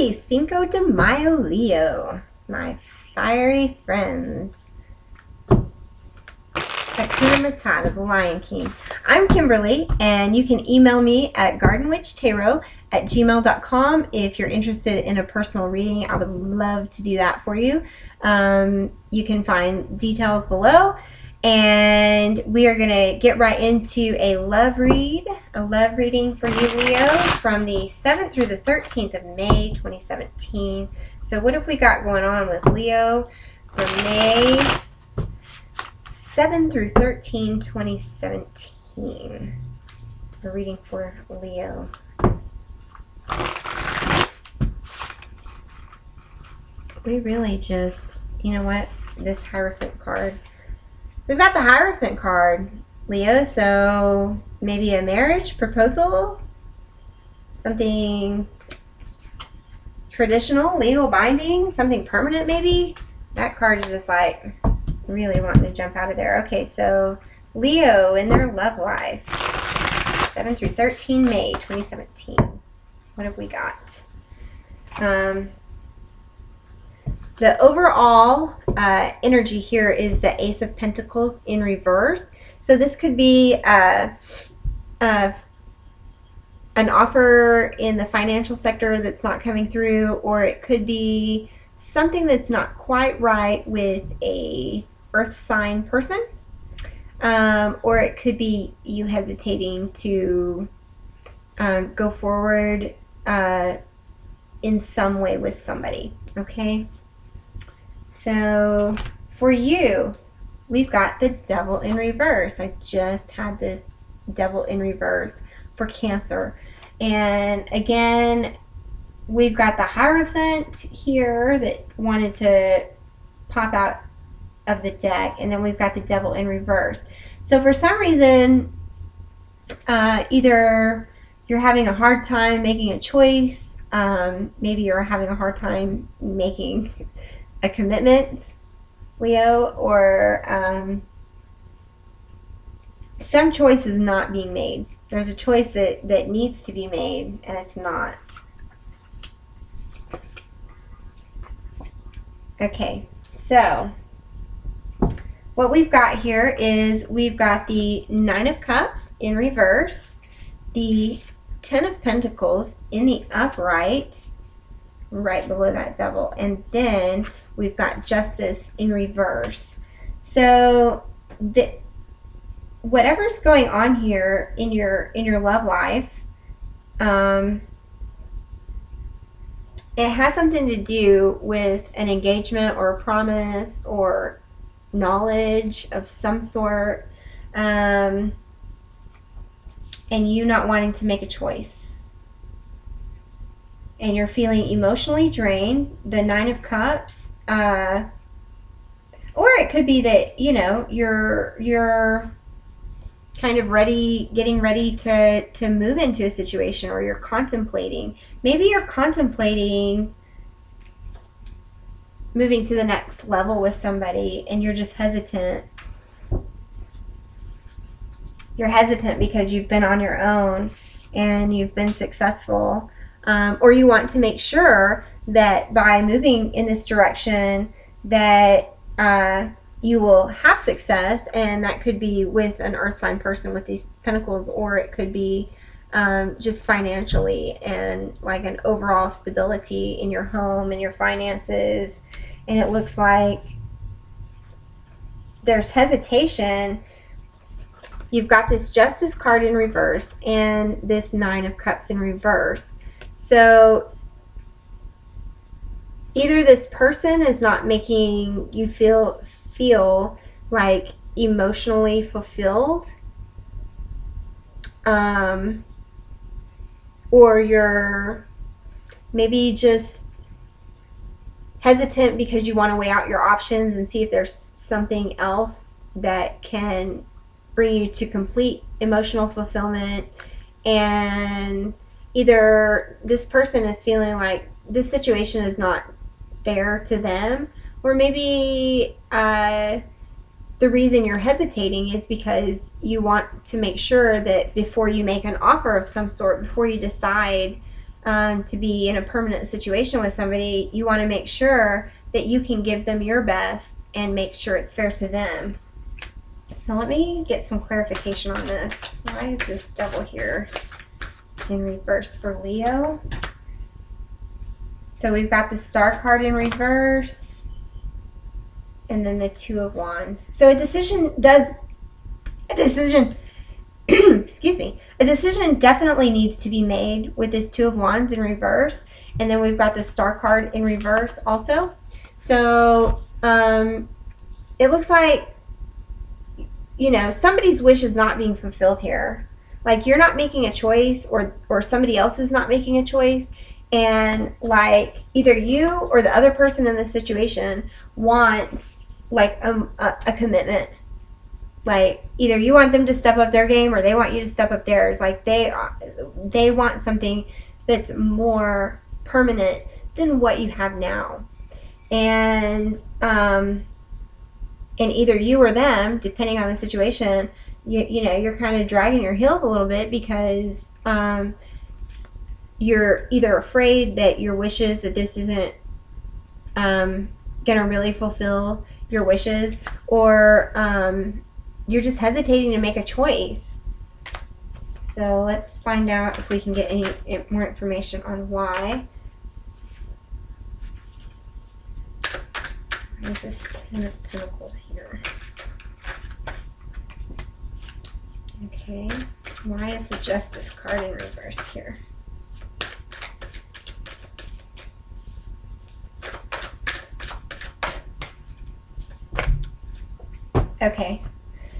Happy Cinco de Mayo, Leo, my fiery friends. Hakuna Matata, the Lion King. I'm Kimberly, and you can email me at gardenwitchtarot@gmail.com if you're interested in a personal reading. I would love to do that for you. You can find details below, and we are going to get right into a love reading for you, Leo, from the 7th through the 13th of May 2017. So what have we got going on with Leo for May 7 through 13, 2017. The reading for Leo. We really just, you know what, this Hierophant card. We've got the Hierophant card, Leo, so maybe a marriage proposal, something traditional, legal, binding, something permanent maybe. That card is just like really wanting to jump out of there. Okay, so Leo in their love life, 7 through 13 May 2017. What have we got? The overall energy here is the Ace of Pentacles in reverse. So this could be an offer in the financial sector that's not coming through, or it could be something that's not quite right with a earth sign person, or it could be you hesitating to go forward in some way with somebody. Okay, so for you, we've got the Devil in reverse. I just had this Devil in reverse for Cancer, and again we've got the Hierophant here that wanted to pop out of the deck, and then we've got the Devil in reverse. So for some reason, either you're having a hard time making a choice, maybe you're having a hard time making a commitment, Leo, or some choice is not being made. There's a choice that needs to be made, and it's not. Okay, so what we've got here is we've got the 9 of Cups in reverse, the 10 of Pentacles in the upright, right below that Devil, and then we've got Justice in reverse. So whatever's going on here in your love life, it has something to do with an engagement or a promise or knowledge of some sort, and you not wanting to make a choice, and you're feeling emotionally drained, the 9 of Cups, or it could be that, you know, you're kind of getting ready to move into a situation, or you're contemplating. Maybe you're contemplating moving to the next level with somebody, and you're just hesitant. You're hesitant because you've been on your own and you've been successful, or you want to make sure that by moving in this direction that you will have success, and that could be with an earth sign person with these pentacles, or it could be just financially and like an overall stability in your home and your finances. And it looks like there's hesitation. You've got this Justice card in reverse and this 9 of Cups in reverse. So either this person is not making you feel like emotionally fulfilled, or you're maybe just hesitant because you want to weigh out your options and see if there's something else that can bring you to complete emotional fulfillment. And either this person is feeling like this situation is not fair to them, or maybe the reason you're hesitating is because you want to make sure that before you make an offer of some sort, before you decide to be in a permanent situation with somebody, you want to make sure that you can give them your best and make sure it's fair to them. So let me get some clarification on this. Why is this devil here in reverse for Leo? So we've got the Star card in reverse, and then the Two of Wands. So a decision excuse me, a decision definitely needs to be made with this Two of Wands in reverse, and then we've got the Star card in reverse also. So it looks like, you know, somebody's wish is not being fulfilled here. Like, you're not making a choice, or somebody else is not making a choice, and like either you or the other person in the situation wants like a commitment. Like, either you want them to step up their game or they want you to step up theirs. Like, they want something that's more permanent than what you have now. And either you or them, depending on the situation, you know, you're kind of dragging your heels a little bit because you're either afraid that your wishes, that this isn't gonna really fulfill your wishes, or you're just hesitating to make a choice. So let's find out if we can get any more information on why. What is this Ten of Pentacles here? Okay, why is the Justice card in reverse here? Okay,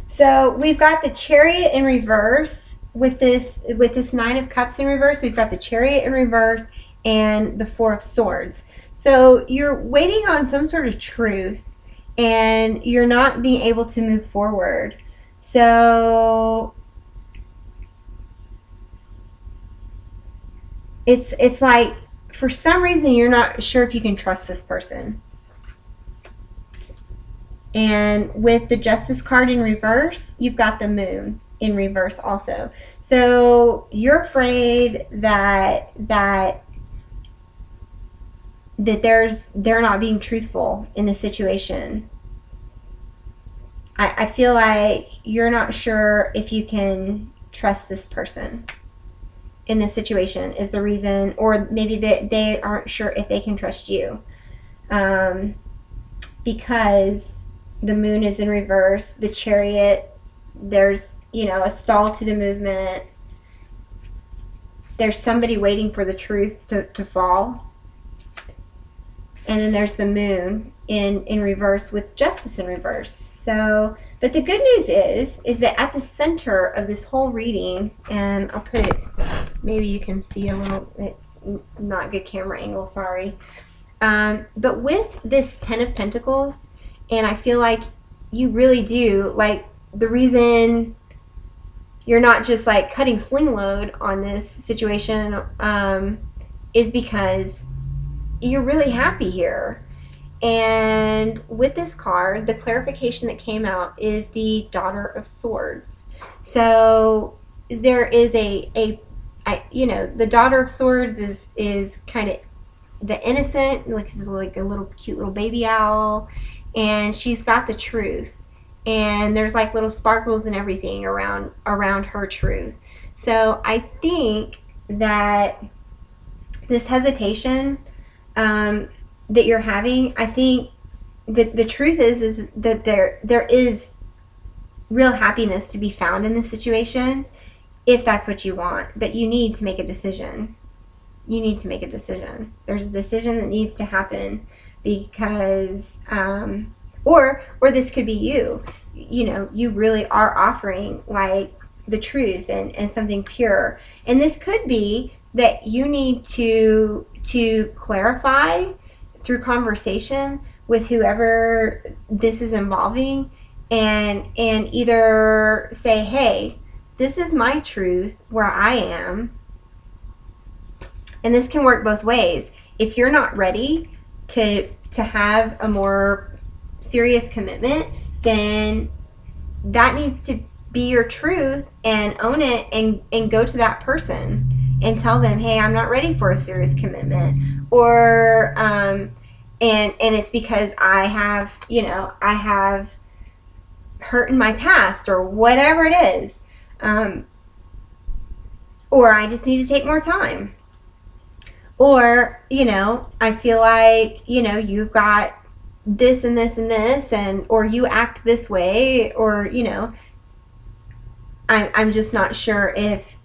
so we've got the Chariot in reverse with this Nine of Cups in reverse. We've got the Chariot in reverse and the Four of Swords. So you're waiting on some sort of truth, and you're not being able to move forward. So it's like, for some reason, you're not sure if you can trust this person. And with the Justice card in reverse, you've got the Moon in reverse also. So you're afraid that they're not being truthful in the situation. I feel like you're not sure if you can trust this person in this situation is the reason, or maybe they aren't sure if they can trust you, because the Moon is in reverse, the Chariot, there's, you know, a stall to the movement. There's somebody waiting for the truth to fall. And then there's the Moon in reverse with Justice in reverse. So, but the good news is that at the center of this whole reading, and I'll put it, maybe you can see a little, it's not good camera angle, sorry. But with this Ten of Pentacles, and I feel like you really do, like, the reason you're not just like cutting sling load on this situation is because you're really happy here. And with this card, the clarification that came out is the Daughter of Swords. So there is you know, the Daughter of Swords is kind of the innocent, like a little cute little baby owl, and she's got the truth, and there's like little sparkles and everything around her truth. So I think that this hesitation that you're having, I think that the truth is that there is real happiness to be found in this situation if that's what you want, but you need to make a decision. You need to make a decision. There's a decision that needs to happen, because or this could be you know, you really are offering like the truth and something pure, and this could be that you need to clarify through conversation with whoever this is involving, and either say, hey, this is my truth where I am. And this can work both ways. If you're not ready to have a more serious commitment, then that needs to be your truth, and own it, and go to that person and tell them, hey, I'm not ready for a serious commitment, or and it's because I have, I have hurt in my past, or whatever it is, or I just need to take more time, or I feel like you've got this and this and this, and or you act this way, or I'm just not sure if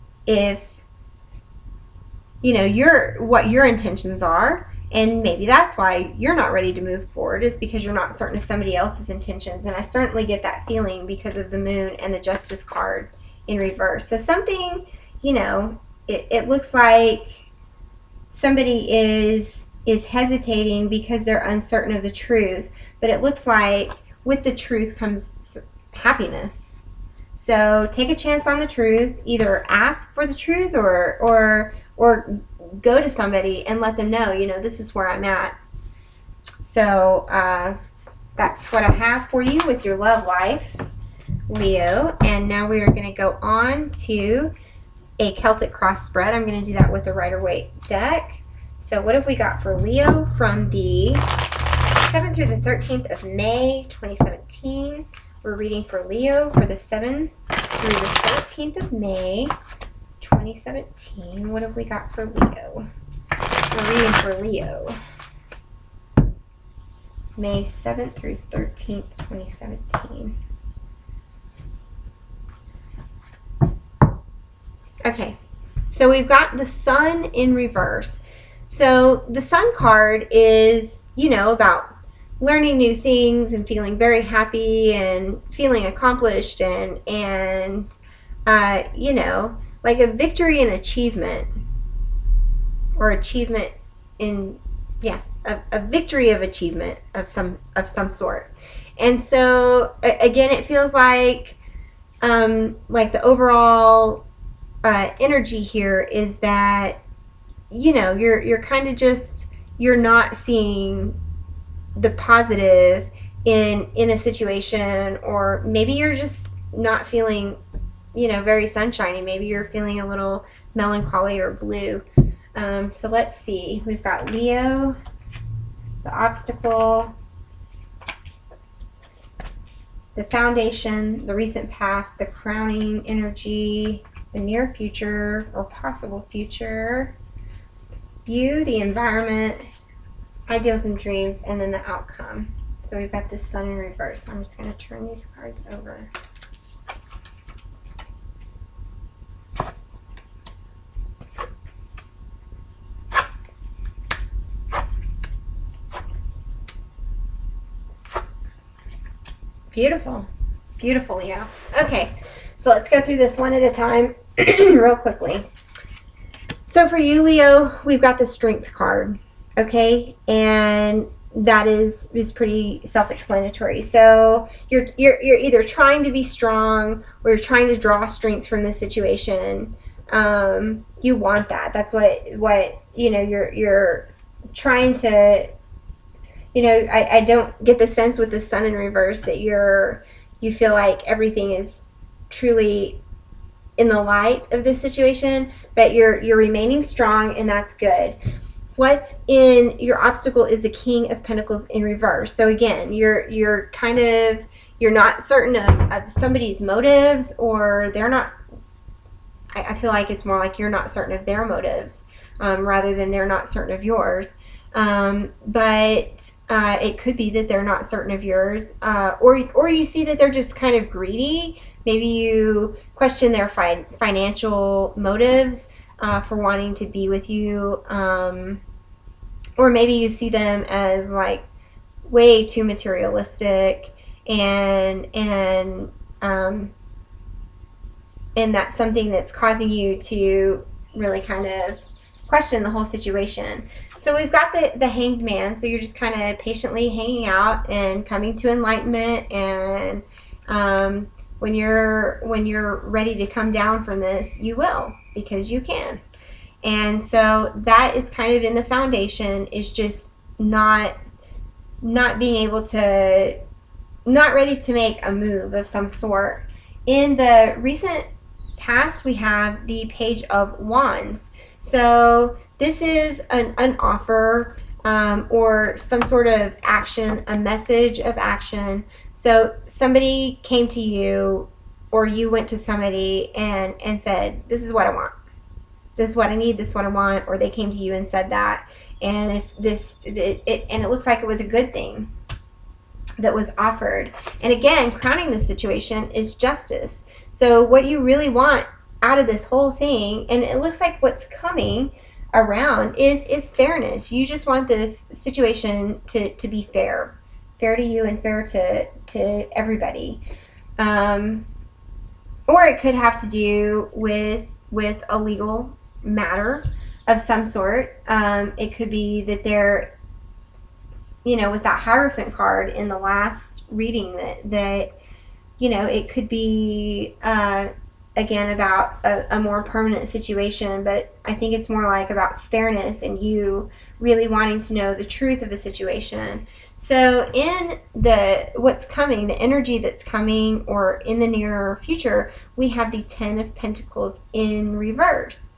what your intentions are, and maybe that's why you're not ready to move forward, is because you're not certain of somebody else's intentions. And I certainly get that feeling because of the moon and the Justice card in reverse. So something, it looks like somebody is hesitating because they're uncertain of the truth, but it looks like with the truth comes happiness. So take a chance on the truth. Either ask for the truth, or go to somebody and let them know, this is where I'm at. So that's what I have for you with your love life, Leo. And now we are going to go on to a Celtic cross spread. I'm going to do that with a Rider-Waite deck. So what have we got for Leo from the 7th through the 13th of May 2017? We're reading for Leo for the 7th through the 13th of May 2017. What have we got for Leo? We're reading for Leo, May 7th through 13th, 2017. Okay, so we've got the Sun in reverse. So the Sun card is, about learning new things and feeling very happy and feeling accomplished, and like a victory and achievement, or achievement in, a victory of achievement of some sort. And so again, it feels like the overall energy here is that you're kind of just, you're not seeing the positive in a situation, or maybe you're just not feeling very sunshiny. Maybe you're feeling a little melancholy or blue. So let's see, we've got Leo, the obstacle, the foundation, the recent past, the crowning energy, the near future or possible future, you, the environment, ideals and dreams, and then the outcome. So we've got this Sun in reverse. I'm just going to turn these cards over. Beautiful. Beautiful, Leo. Okay, so let's go through this one at a time real quickly. So for you, Leo, we've got the Strength card, okay? And that is pretty self-explanatory. So you're either trying to be strong, or you're trying to draw strength from this situation. You want that. That's what you're trying to. I don't get the sense with the Sun in reverse that you feel like everything is truly in the light of this situation, but you're remaining strong, and that's good. What's in your obstacle is the King of Pentacles in reverse. So again, you're not certain of somebody's motives, or they're not. I feel like it's more like you're not certain of their motives, rather than they're not certain of yours. But it could be that they're not certain of yours, or you see that they're just kind of greedy. Maybe you question their financial motives for wanting to be with you, or maybe you see them as like way too materialistic, and that's something that's causing you to really kind of question the whole situation. So we've got the Hanged Man. So you're just kind of patiently hanging out and coming to enlightenment, and when you're ready to come down from this, you will, because you can. And so that is kind of in the foundation, is just not being able to, not ready to make a move of some sort. In the recent past, we have the Page of Wands. So this is an offer, or some sort of action, a message of action. So somebody came to you, or you went to somebody and said, this is what I want. This is what I need. This is what I want. Or they came to you and said that. And and it looks like it was a good thing that was offered. And again, crowning the situation is justice. So what you really want out of this whole thing, and it looks like what's coming around is fairness. You just want this situation to be fair to you and fair to everybody. Or it could have to do with a legal matter of some sort. It could be that they're, with that Hierophant card in the last reading, that it could be, again, about a more permanent situation, but I think it's more like about fairness and you really wanting to know the truth of a situation. So in what's coming, the energy that's coming, or in the near future, we have the Ten of Pentacles in reverse.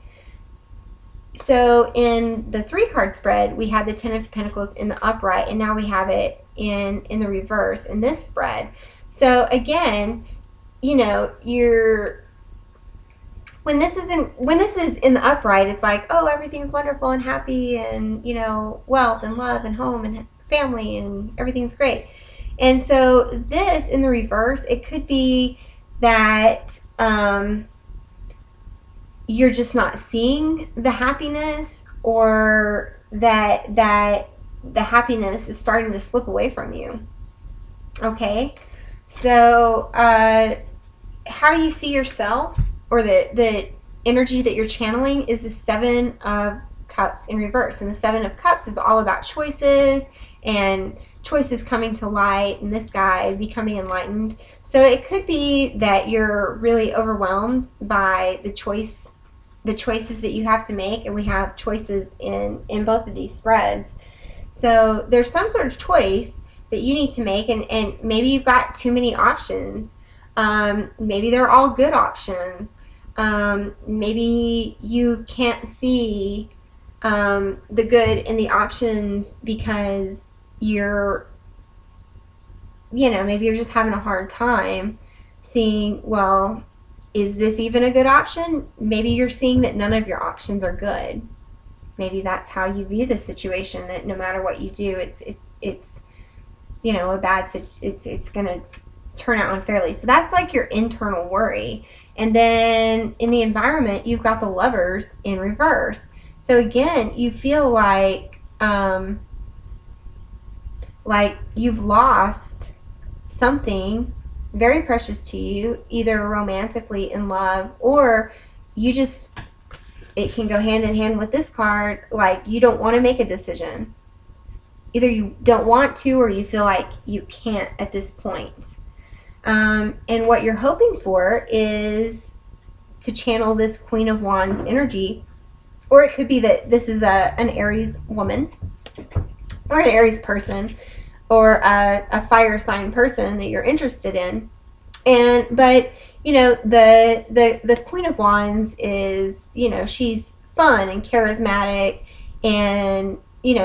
So in the 3-card spread, we had the Ten of Pentacles in the upright, and now we have it in the reverse in this spread. So again, when this is in the upright, it's like, oh, everything's wonderful and happy, and wealth and love and home and family and everything's great. And so this in the reverse, it could be that you're just not seeing the happiness, or that the happiness is starting to slip away from you. Okay, so how you see yourself, or the energy that you're channeling, is the 7 of Cups in reverse. And the 7 of Cups is all about choices, and choices coming to light, and this guy becoming enlightened. So it could be that you're really overwhelmed by the choices that you have to make, and we have choices in both of these spreads. So there's some sort of choice that you need to make, and maybe you've got too many options. Maybe they're all good options. Maybe you can't see the good in the options because maybe you're just having a hard time seeing, well, is this even a good option? Maybe you're seeing that none of your options are good. Maybe that's how you view the situation, that no matter what you do, it's a bad it's going to turn out unfairly. So that's like your internal worry. And then in the environment, you've got the Lovers in reverse. So again, you feel like you've lost something very precious to you, either romantically in love, or it can go hand in hand with this card, like you don't want to make a decision. Either you don't want to, or you feel like you can't at this point. And what you're hoping for is to channel this Queen of Wands energy, or it could be that this is an Aries woman, or an Aries person, or a fire sign person that you're interested in. But the Queen of Wands is, she's fun and charismatic, and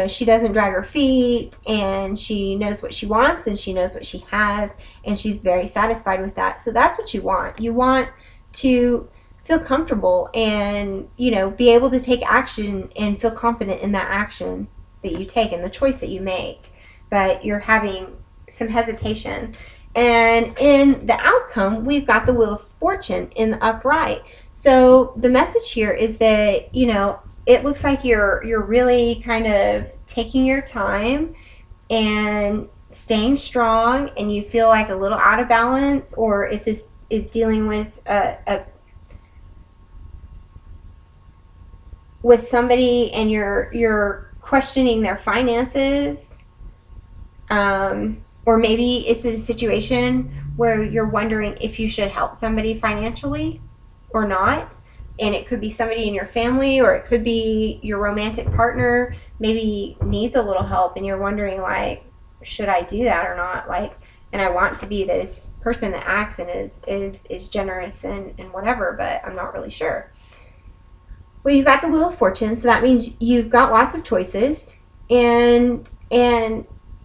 she doesn't drag her feet, and she knows what she wants, and she knows what she has, and she's very satisfied with that. So that's what you want. You want to feel comfortable and be able to take action and feel confident in that action that you take and the choice that you make, but you're having some hesitation. And in the outcome, we've got the Wheel of Fortune in the upright. So the message here is that it looks like you're really kind of taking your time and staying strong, and you feel like a little out of balance, or if this is dealing with with somebody and you're questioning their finances, or maybe it's a situation where you're wondering if you should help somebody financially or not. And it could be somebody in your family, or it could be your romantic partner maybe needs a little help, and you're wondering, like, should I do that or not? Like, and I want to be this person that acts and is generous and whatever, but I'm not really sure. Well, you've got the Wheel of Fortune, so that means you've got lots of choices, and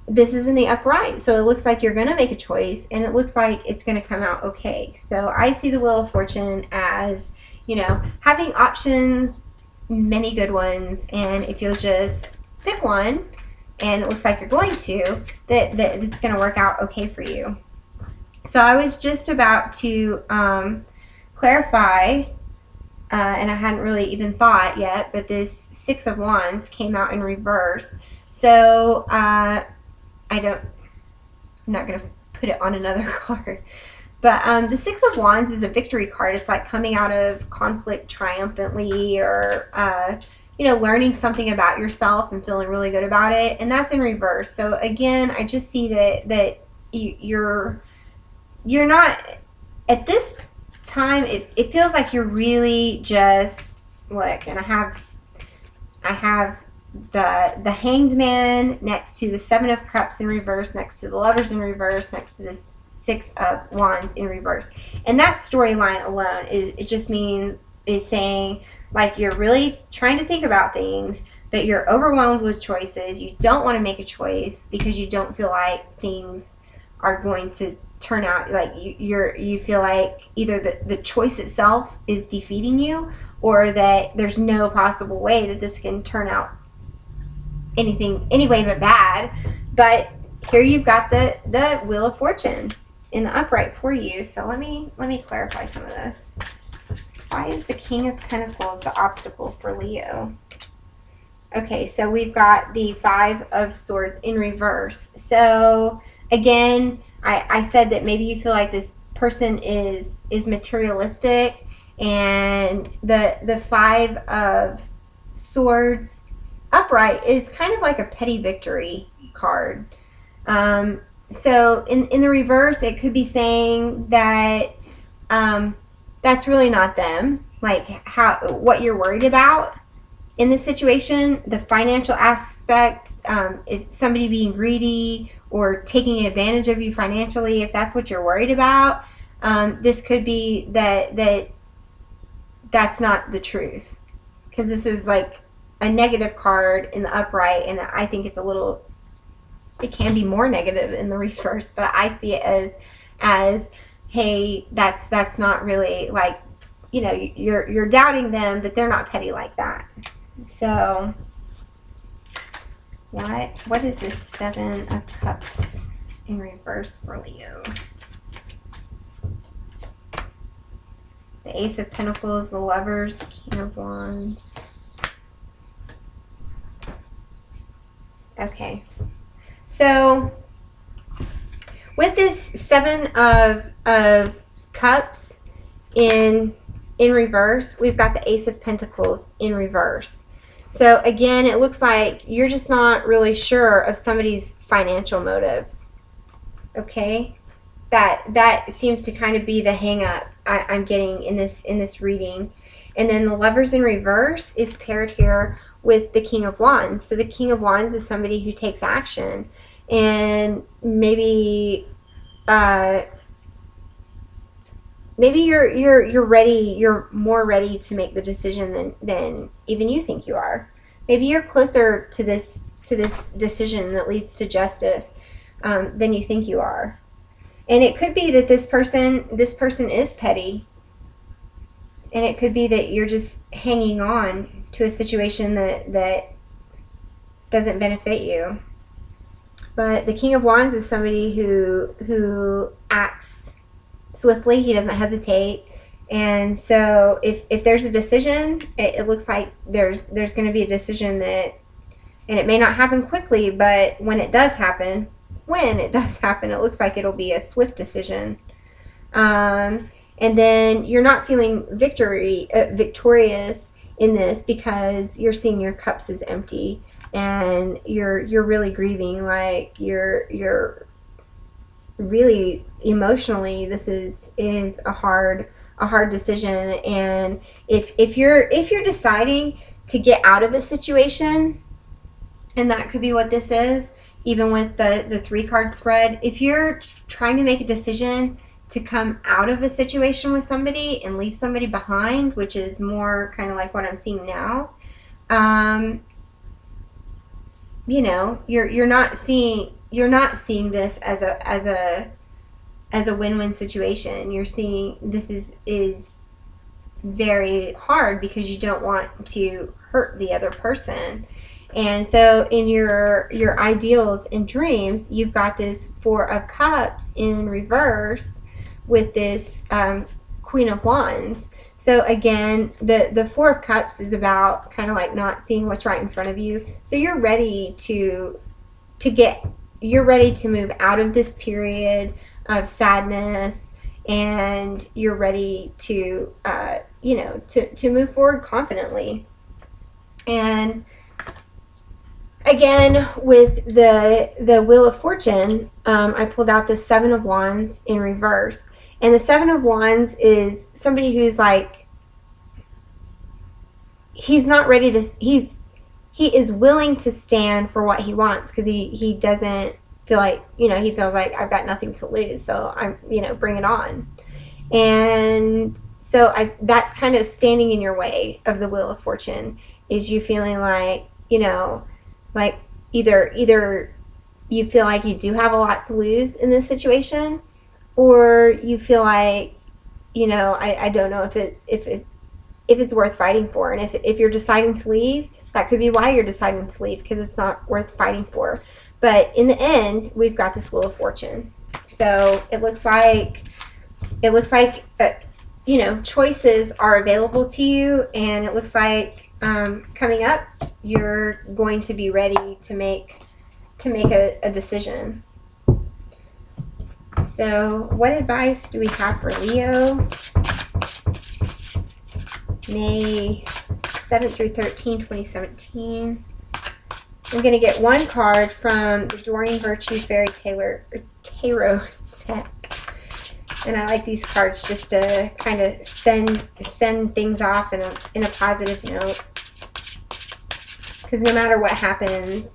this is in the upright, so it looks like you're going to make a choice, and it looks like it's going to come out okay. So I see the Wheel of Fortune as, you know, having options, many good ones, and if you'll just pick one, and it looks like you're going to, that it's going to work out okay for you. So I was just about to clarify, and I hadn't really even thought yet, but this Six of Wands came out in reverse. So I'm not going to put it on another card. But the Six of Wands is a victory card. It's like coming out of conflict triumphantly, or you know, learning something about yourself and feeling really good about it. And that's in reverse. So again, I just see that you're not at this time. It feels like you're really just, look, and I have the Hanged Man next to the Seven of Cups in reverse, next to the Lovers in reverse, next to this Six of Wands in reverse. And that storyline alone is saying, like, you're really trying to think about things, but you're overwhelmed with choices. You don't want to make a choice because you don't feel like things are going to turn out, like you feel like either the choice itself is defeating you, or that there's no possible way that this can turn out any way but bad. But here you've got the Wheel of Fortune in the upright for you. So let me clarify some of this. Why is the King of Pentacles the obstacle for Leo? Okay, so we've got the Five of Swords in reverse. So again, I said that maybe you feel like this person is materialistic, and the Five of Swords upright is kind of like a petty victory card. So in the reverse, it could be saying that that's really not them, like what you're worried about in this situation, the financial aspect, if somebody being greedy or taking advantage of you financially, if that's what you're worried about, this could be that's not the truth, because this is like a negative card in the upright, and I think it can be more negative in the reverse, but I see it as hey, that's not really, like, you know, you're doubting them, but they're not petty like that. So what is this Seven of Cups in reverse for Leo? The Ace of Pentacles, the Lovers, the King of Wands. Okay, so with this Seven of Cups in reverse, we've got the Ace of Pentacles in reverse. So again, it looks like you're just not really sure of somebody's financial motives. Okay, that seems to kind of be the hang up I'm getting in this reading. And then the Lovers in reverse is paired here with the King of Wands. So the King of Wands is somebody who takes action, and maybe you're ready. You're more ready to make the decision than even you think you are. Maybe you're closer to this decision that leads to justice than you think you are. And it could be that this person is petty, and it could be that you're just hanging on to a situation that doesn't benefit you. But the King of Wands is somebody who acts swiftly. He doesn't hesitate. And so if there's a decision, it looks like there's going to be a decision and it may not happen quickly, but when it does happen, it looks like it'll be a swift decision. And then you're not feeling victorious in this, because you're seeing your cups as empty, and you're really grieving. Like you're really emotionally, this is a hard decision. And if you're deciding to get out of a situation, and that could be what this is, even with the 3-card spread, if you're trying to make a decision come out of a situation with somebody and leave somebody behind, which is more kind of like what I'm seeing now. You know, you're not seeing this as a win-win situation. You're seeing this is very hard because you don't want to hurt the other person. And so in your ideals and dreams, you've got this Four of Cups in reverse with this Queen of Wands. So again, the Four of Cups is about kind of like not seeing what's right in front of you. So you're ready to move out of this period of sadness, and you're ready to to move forward confidently. And again, with the Wheel of Fortune, I pulled out the Seven of Wands in reverse. And the Seven of Wands is somebody who's like, he's not ready to, he is willing to stand for what he wants, because he doesn't feel like, he feels like, I've got nothing to lose, so I'm, bring it on. And so that's kind of standing in your way of the Wheel of Fortune, is you feeling like, like either you feel like you do have a lot to lose in this situation, or you feel like, I don't know if it's worth fighting for. And if you're deciding to leave, that could be why you're deciding to leave, because it's not worth fighting for. But in the end, we've got this Wheel of Fortune. So it looks like choices are available to you, and it looks like coming up, you're going to be ready to make a decision. So what advice do we have for Leo? May 7th through 13, 2017. I'm going to get one card from the Doreen Virtue Fairy Tarot deck. And I like these cards just to kind of send things off in a positive note. Because no matter what happens,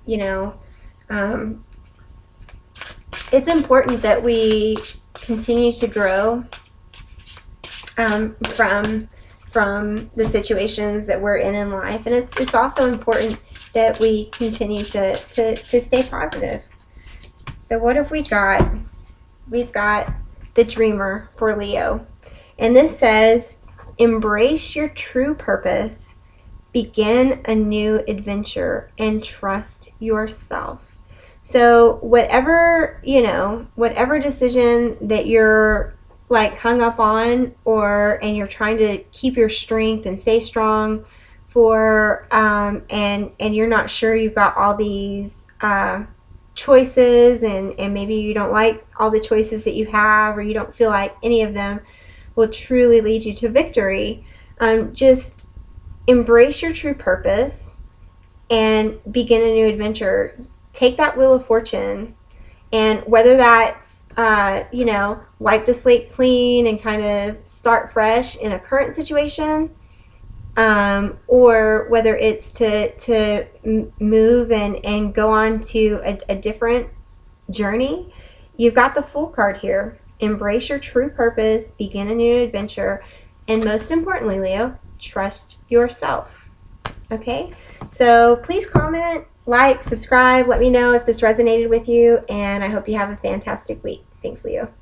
it's important that we continue to grow from the situations that we're in life. And it's also important that we continue to stay positive. So what have we got? We've got the Dreamer for Leo. And this says, embrace your true purpose, begin a new adventure, and trust yourself. So whatever decision that you're like hung up on, and you're trying to keep your strength and stay strong for, and you're not sure, you've got all these choices, and maybe you don't like all the choices that you have, or you don't feel like any of them will truly lead you to victory. Just embrace your true purpose and begin a new adventure. Take that Wheel of Fortune, and whether that's wipe the slate clean and kind of start fresh in a current situation, or whether it's to move and go on to a different journey, you've got the Fool card here. Embrace your true purpose, begin a new adventure, and most importantly, Leo, trust yourself. Okay, so please comment, like, subscribe, let me know if this resonated with you, and I hope you have a fantastic week. Thanks, Leo.